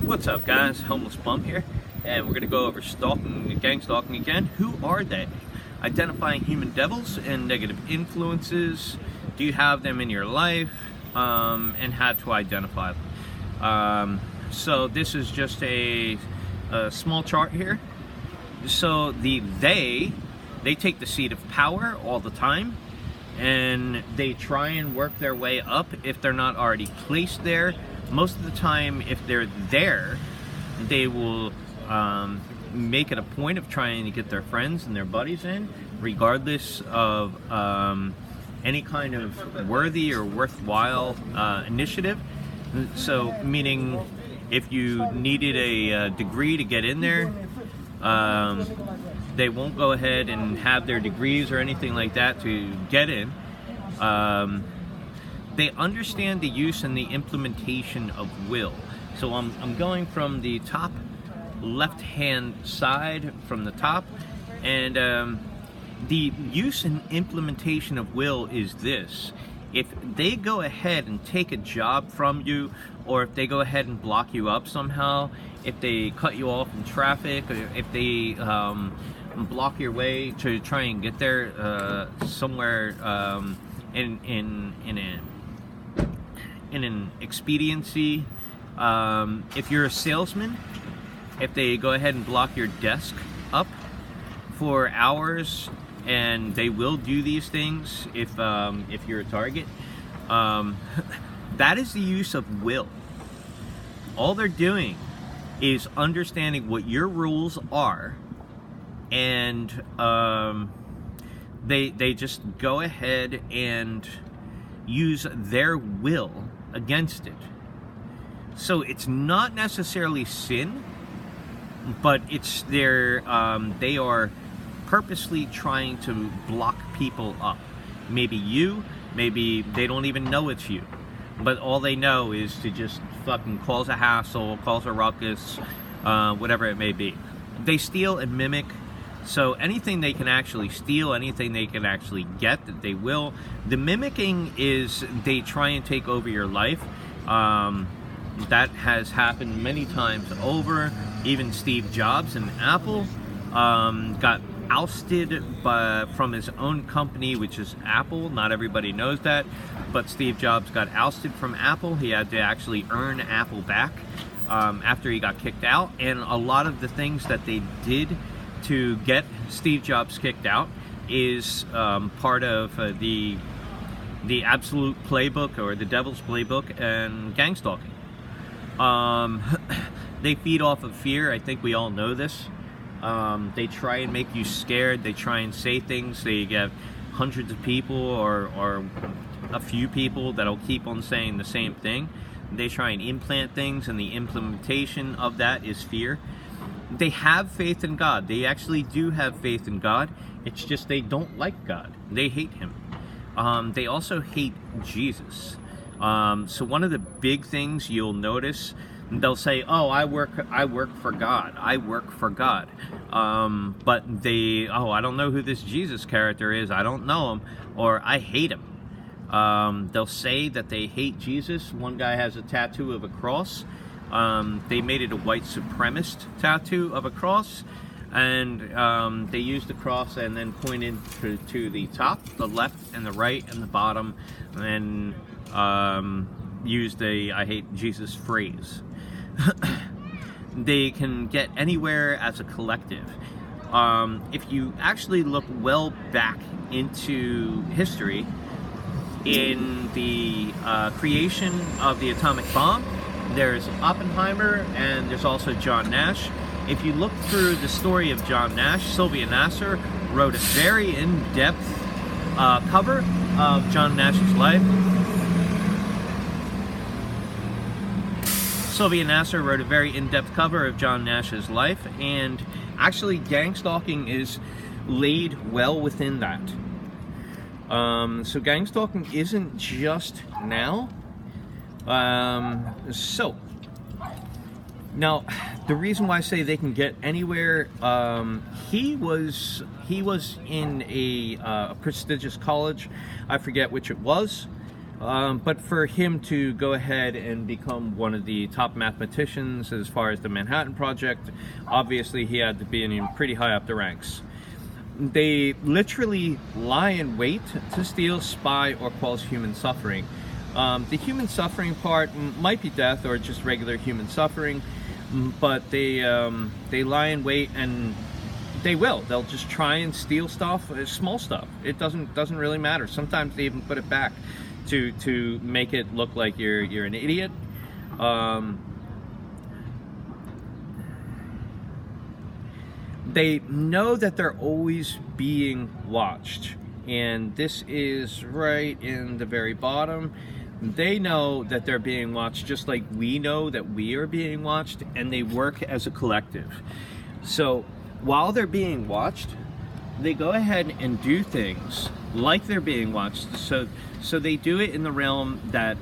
What's up, guys? Homeless Bum here, and we're going to go over stalking and gang stalking again. Who are they? Identifying human devils and negative influences. Do you have them in your life? And how to identify them. So this is just a small chart here. So they take the seat of power all the time, and they try and work their way up if they're not already placed there. Most of the time, if they're there, they will make it a point of trying to get their friends and their buddies in, regardless of any kind of worthy or worthwhile initiative. So, meaning if you needed a degree to get in there, they won't go ahead and have their degrees or anything like that to get in. They understand the use and the implementation of will. So I'm going from the top left-hand side from the top, and the use and implementation of will is this. If they go ahead and take a job from you, or if they go ahead and block you up somehow, if they cut you off in traffic, or if they block your way to try and get there somewhere in an expediency, if you're a salesman, if they go ahead and block your desk up for hours, and they will do these things if you're a target, that is the use of will. All they're doing is understanding what your rules are, and they just go ahead and use their will against it. So it's not necessarily sin, but it's their they are purposely trying to block people up. Maybe they don't even know it's you, but all they know is to just fucking cause a hassle, cause a ruckus, whatever it may be. They steal and mimic. So anything they can actually steal, anything they can actually get, that they will. The mimicking is they try and take over your life. That has happened many times over. Even Steve Jobs and Apple got ousted from his own company, which is Apple. Not everybody knows that, but Steve Jobs got ousted from Apple. He had to actually earn Apple back after he got kicked out. And a lot of the things that they did to get Steve Jobs kicked out is part of the absolute playbook, or the devil's playbook, and gang stalking. They feed off of fear. I think we all know this. They try and make you scared. They try and say things. They get hundreds of people or a few people that'll keep on saying the same thing. They try and implant things, and the implementation of that is fear. They have faith in God. They actually do have faith in God. It's just they don't like God. They hate him. They also hate Jesus. So one of the big things you'll notice, they'll say, "Oh, I work for God. I work for God." But I don't know who this Jesus character is. I don't know him, or I hate him. They'll say that they hate Jesus. One guy has a tattoo of a cross. They made it a white supremacist tattoo of a cross, and they used the cross and then pointed to the top, the left, and the right, and the bottom, and used the "I hate Jesus" phrase. They can get anywhere as a collective. If you actually look well back into history, in the creation of the atomic bomb, there's Oppenheimer, and there's also John Nash. If you look through the story of John Nash, Sylvia Nasser wrote a very in-depth cover of John Nash's life. Sylvia Nasser wrote a very in-depth cover of John Nash's life, and actually gang stalking is laid well within that. So gang stalking isn't just now. So now the reason why I say they can get anywhere, he was in a prestigious college. I forget which it was. But for him to go ahead and become one of the top mathematicians as far as the Manhattan Project, obviously he had to be in pretty high up the ranks. They literally lie in wait to steal, spy, or cause human suffering. The human suffering part might be death or just regular human suffering, but they lie in wait, and they'll just try and steal stuff, small stuff. It doesn't really matter. Sometimes they even put it back to make it look like you're an idiot. They know that they're always being watched, and this is right in the very bottom. They know that they're being watched just like we know that we are being watched, and they work as a collective. So while they're being watched, they go ahead and do things like they're being watched. So they do it in the realm that,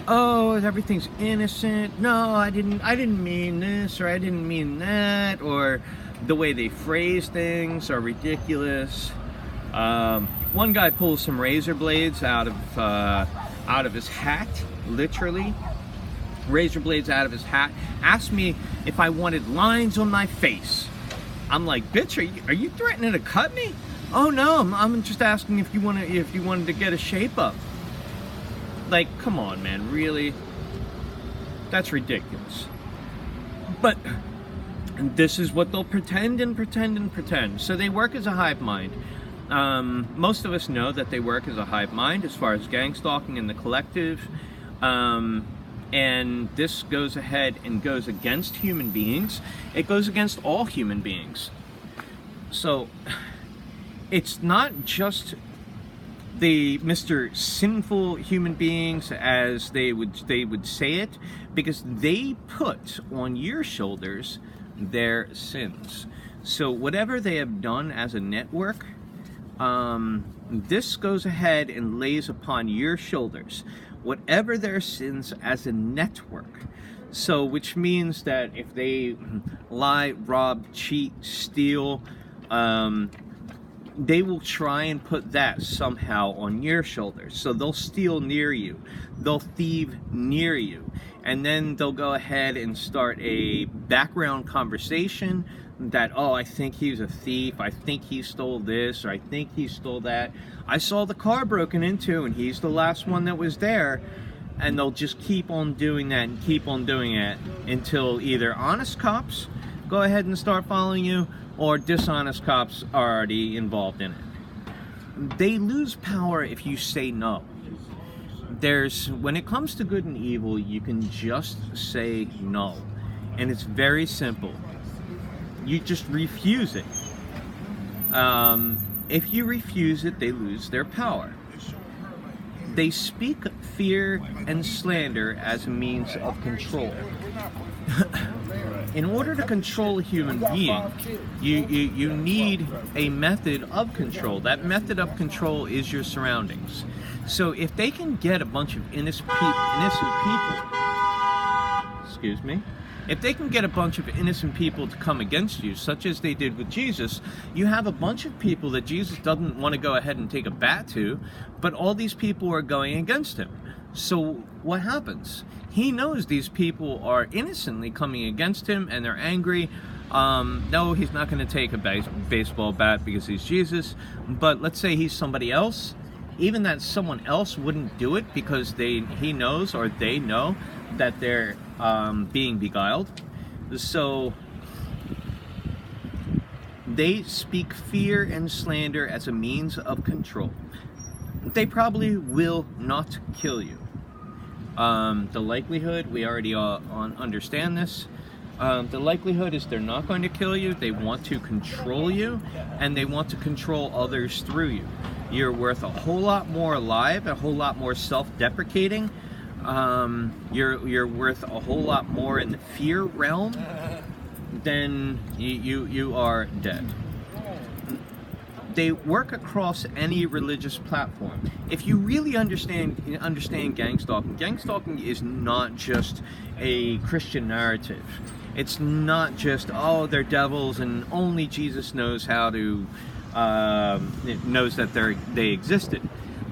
oh, everything's innocent. No, I didn't mean this, or I didn't mean that, or the way they phrase things are ridiculous. One guy pulls some razor blades out of his hat, literally. Razor blades out of his hat. Asked me if I wanted lines on my face. I'm like, bitch, are you threatening to cut me? Oh no, I'm just asking if you wanted to get a shape up. Like, come on, man, really? That's ridiculous. But this is what they'll pretend and pretend and pretend. So they work as a hive mind. Most of us know that they work as a hive mind as far as gangstalking in the collective. And this goes ahead and goes against human beings. It goes against all human beings. So it's not just the Mr. Sinful human beings as they would say it, because they put on your shoulders their sins. So whatever they have done as a network, this goes ahead and lays upon your shoulders whatever their sins as a network. So which means that if they lie, rob, cheat, steal, they will try and put that somehow on your shoulders. So they'll steal near you, they'll thieve near you, and then they'll go ahead and start a background conversation that, oh, I think he's a thief, I think he stole this, or I think he stole that. I saw the car broken into and he's the last one that was there. And they'll just keep on doing that and keep on doing it until either honest cops go ahead and start following you, or dishonest cops are already involved in it. They lose power if you say no. When it comes to good and evil, you can just say no. And it's very simple. You just refuse it. If you refuse it, they lose their power. They speak fear and slander as a means of control. In order to control a human being, you need a method of control. That method of control is your surroundings. So if they can get a bunch of innocent people, excuse me, if they can get a bunch of innocent people to come against you, such as they did with Jesus, you have a bunch of people that Jesus doesn't want to go ahead and take a bat to, but all these people are going against him. So what happens? He knows these people are innocently coming against him and they're angry. No, he's not going to take a baseball bat because he's Jesus, but let's say he's somebody else. Even that someone else wouldn't do it because he knows, or they know, that they're being beguiled. So they speak fear and slander as a means of control. They probably will not kill you. The likelihood, we already understand this. The likelihood is they're not going to kill you. They want to control you, and they want to control others through you. You're worth a whole lot more alive, a whole lot more self-deprecating. You're worth a whole lot more in the fear realm than you are dead. They work across any religious platform. If you really understand gangstalking is not just a Christian narrative. It's not just, oh, they're devils and only Jesus knows how to knows that they existed.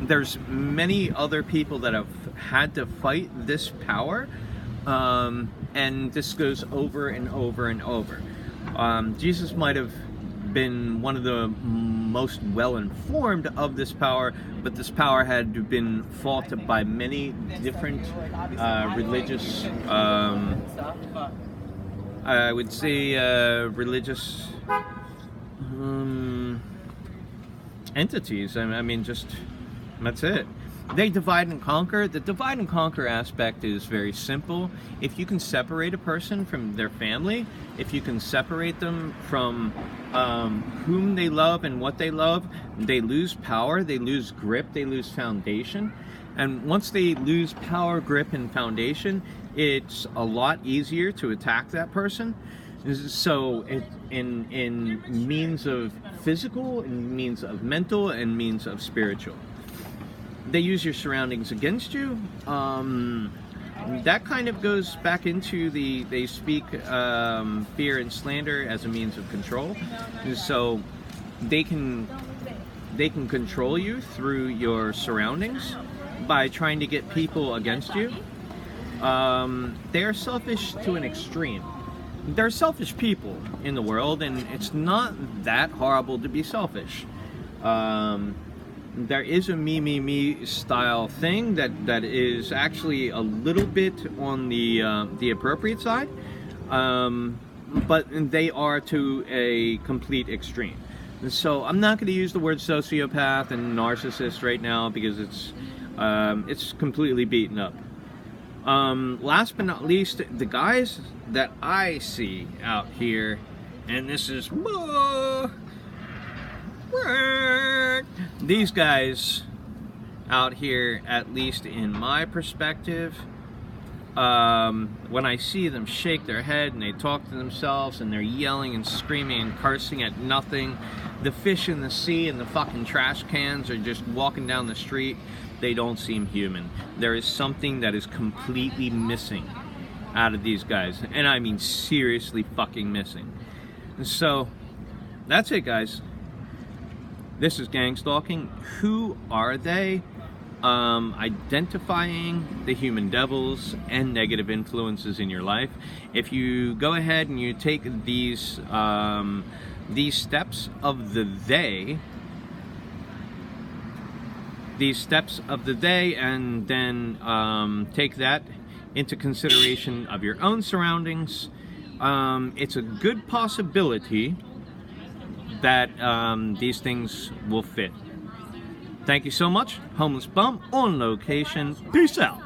there's many other people that have had to fight this power, and this goes over and over and over. Jesus might have been one of the most well-informed of this power, but this power had been fought by many different religious, I would say, religious entities. I mean, just, that's it. They divide and conquer. The divide and conquer aspect is very simple. If you can separate a person from their family, if you can separate them from whom they love and what they love, they lose power, they lose grip, they lose foundation. And once they lose power, grip, and foundation, it's a lot easier to attack that person. So in means of physical, in means of mental, and means of spiritual. They use your surroundings against you. That kind of goes back into they speak fear and slander as a means of control. So they can control you through your surroundings by trying to get people against you. They are selfish to an extreme. There are selfish people in the world, and it's not that horrible to be selfish. There is a me style thing that is actually a little bit on the appropriate side, but they are to a complete extreme. So I'm not going to use the word sociopath and narcissist right now because it's completely beaten up. Last but not least, the guys that I see out here, and this is these guys out here, at least in my perspective, when I see them shake their head and they talk to themselves and they're yelling and screaming and cursing at nothing, the fish in the sea and the fucking trash cans are just walking down the street, they don't seem human. There is something that is completely missing out of these guys, and I mean seriously fucking missing. So that's it, guys. This is Gangstalking. Who are they? Identifying the human devils and negative influences in your life. If you go ahead and you take these steps of the day, and then take that into consideration of your own surroundings, it's a good possibility that these things will fit. Thank you so much. Homeless Bum on location. Peace out.